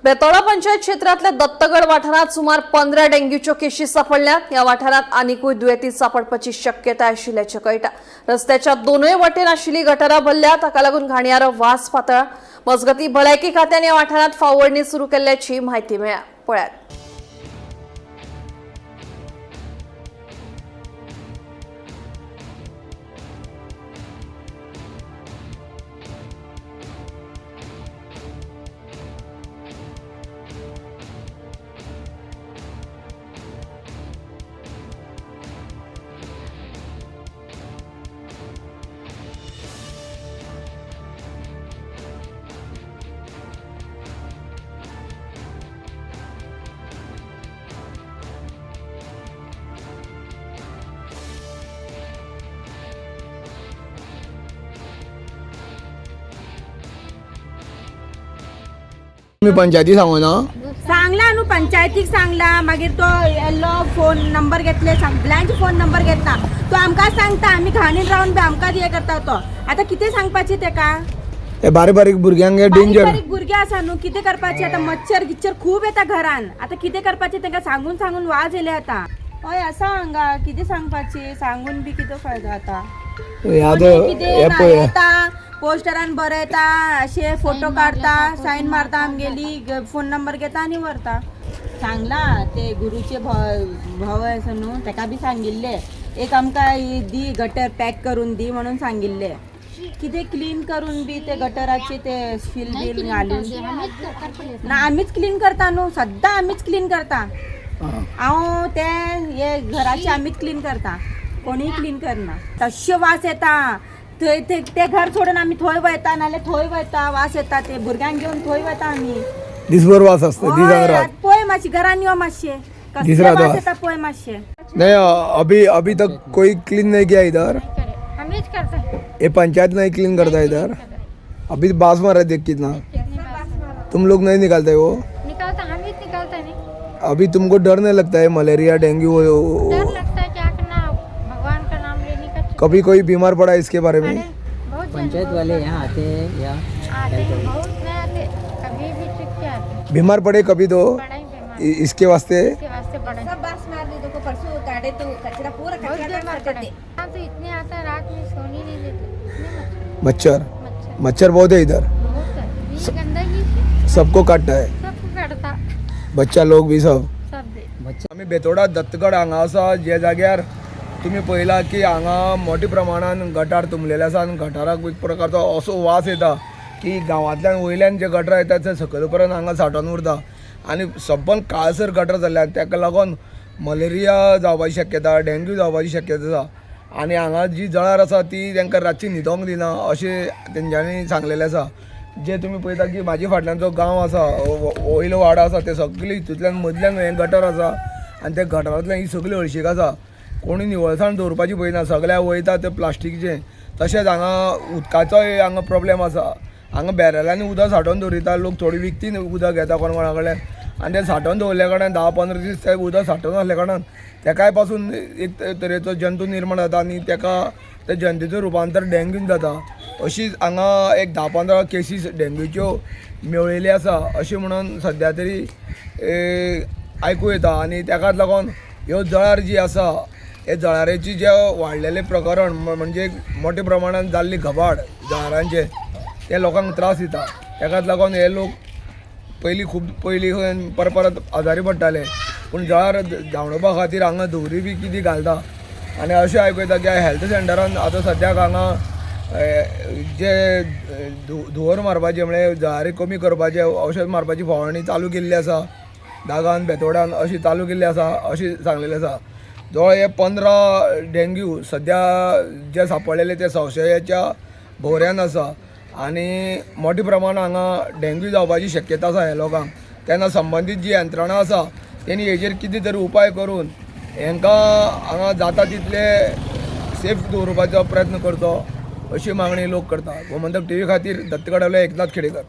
बेतोडा पंचायत क्षेत्रातल्या दत्तगड वाठारात सुमार 15 डेंग्यूच्यो केशी सापडल्यात। या वाठारात आनीकूय दुयेंती सापडपाची शक्यता आशिल्ल्याचें कळटा। रस्त्याच्या दोनूय वटेन आशिल्ली गटारां भरल्या, ताका लागून घाणयारो वास पातळ्ळा। मजगती भलायकी खात्यान या वाठारात फावोरणी सुरू केल्ल्याची म्हायती मेळ्ळ्या। पळयात। मी पंचायती सांगू ना सांगला न्हू पंचायतीक सांगला मागीर तो येल्लो फोन नंबर घेतले सगळ्यांचे फोन नंबर घेतला तो आमकां सांगता आमी घाणीन रावन बी आमकां हे करता तो आतां कितें सांगपाचें तेका हे बारीक बारीक भुरग्यांक डेंजर बारीक भुरगे आसा न्हू कितें करपाचें आतां मच्छर गिच्छर खूब येता घरान आतां कितें करपाचें तेंका सांगून सांगून वाज येले आतां हय आसा हांगा कितें सांगपाचें सांगून बी कितें फायदो आतां कितें येता पोस्टरान बरयता अशे फोटो काढता सायन मारता आमगेली फोन नंबर घेता आनी व्हरता सांगला ते गुरुचे भाव आसा न्हू तेका बी सांगिल्ले एक आमकां दी गटर पॅक करून दी म्हणून सांगिल्ले कितें क्लीन करून बी ते गटराचे ते सील बील घालून ना आमीच क्लीन करता न्हू सद्दां आमीच क्लीन करता हांव ते हे घराचे आमीच क्लीन करता कोणीय क्लीन करना तशें वास येता थंय ते घर सोडून आमी थंय वयता नाल्यार थंय वयता वास येता ते भुरग्यांक घेवन थंय वयता आमी दिसभर वास असतो पळय मातशी घरान यो मातशे कसले वास येता पळय मातशे नहीं अभी तक कोई क्लीन नहीं किया इधर हम ही करते हैं। ये पंचायत नहीं क्लीन करता इधर अभी बास मारा देख कितना तुम लोग नहीं निकालते वो निकालता हम ही निकालते नहीं। अभी तुमको डर नहीं लगता है मलेरिया डेंगू डर लगता है क्या करना भगवान का नाम लेने का कभी कोई बीमार पड़ा इसके बारे में बहुत पंचायत वाले यहाँ आते हैं या आते हैं बहुत नहीं आते कभी भी ठीक के आते बीमार पड़े कभी तो बड़ा ही बीमार इसके वास्ते के वास्ते बड़ा सब बास मार दी देखो परसों काटे तो कचरा पूरा बहुत कचरा बीमार करते पड़े थे हाँ तो इतने आता है रात में सोने नहीं देते इतने मच्छर मच्छर मच्छर बहुत है इधर बहुत है ये गंदगी से सबको काटता है सबको काटता बच्चा लोग भी सब सब दे आम्ही बेतोडा दत्तगड हांगा आसा जे जाग्यार तुम्ही पळयला की हांगा मोठ्या प्रमाणात गटार तुंबलेले आसा आनी गटाराक एक प्रकारचो असो वास येता की गांवांतल्यान वयल्यान जे गटार येता ते सकयल पर्यंत हांगा सांठोवन उरता आनी सबंद काळसर गटार जाल्ल्यान ताका लागून मलेरिया जावपाची शक्यता डेंग्यू जावपाची शक्यता आसा आनी हांगा जी जळार आसा ती तांकां रातची न्हिदोंक दिना अशें तेंच्यांनी सांगलेलें आसा जे तुम्ही पळयता की म्हाजे फाटल्यान जो गांव आसा वयलो वाडो आसा ते सगळे हितूंतल्यान मदल्यान हें गटर आसा आनी त्या गटारांतल्यान ही सगळी हळशीक आसा कोणी निवळसाण दवरपाची पळयना सगळ्या वयता ते प्लास्टीकचें तशेंच हांगा उदकाचोय हांगा प्रॉब्लेम आसा हांगा बॅरलांनी उदक सांठोवन दवरिता लोक थोडी विकती उदक घेता कोणा कडल्यान आनी तें सांठोवन दवरल्या कारणान 10-15 दीस तें उदक सांठोवन आसल्या कारणान तेकाय पासून एक तरेचो जंतू निर्माण जाता आनी तेका त्या जंतूचें रुपांतर डेंग्यून जाता अशीच हांगा एक 10-15 केसीस डेंग्यूच्यो मेळिल्ल्यो आसा अशें म्हणून सद्या तरी आयकूं येता आनी तेकाच लागून ह्यो जळार जी आसा हे जळारेची जे वाडलेले प्रकरण म्हणजे मोठ्या प्रमाणात जाल्ली घबाड जळारांचे ते लोकांक त्रास दिता तेकाच लागून हे लोक खूब पयलीं परत आजारी पडटाले पूण जळार धांवडोवपा खातीर हांगा धुवरी बी कितें घालता आनी अशें आयकूं येता की हेल्थ सेंटरान आतां सद्याक हांगा जे धुंवर मारपाचें म्हणजे जळारी कमी करपाचें औषध मारपाची फवारणी चालू केल्ली आसा दागान बेतोडान अशी चालू केल्ली आसा अशी सांगलेलें आसा जवळ हे 15 डेंग्यू सद्या जे सापडलेले ते संशयाच्या भोवऱ्यान आसा आनी मोठ्या प्रमाणात हांगा डेंग्यू जावपाची शक्यता आसा हे लोकांक तेन्ना संबंदीत जी यंत्रणा आसा तेणी हेजेर कितें तरी उपाय करून हांकां हांगा जाता तितले सेफ दवरपाचो प्रयत्न करचो अशी मागणी लोक करता गोमंतक TV खातीर दत्तगडावले एकनाथ खेडेकर।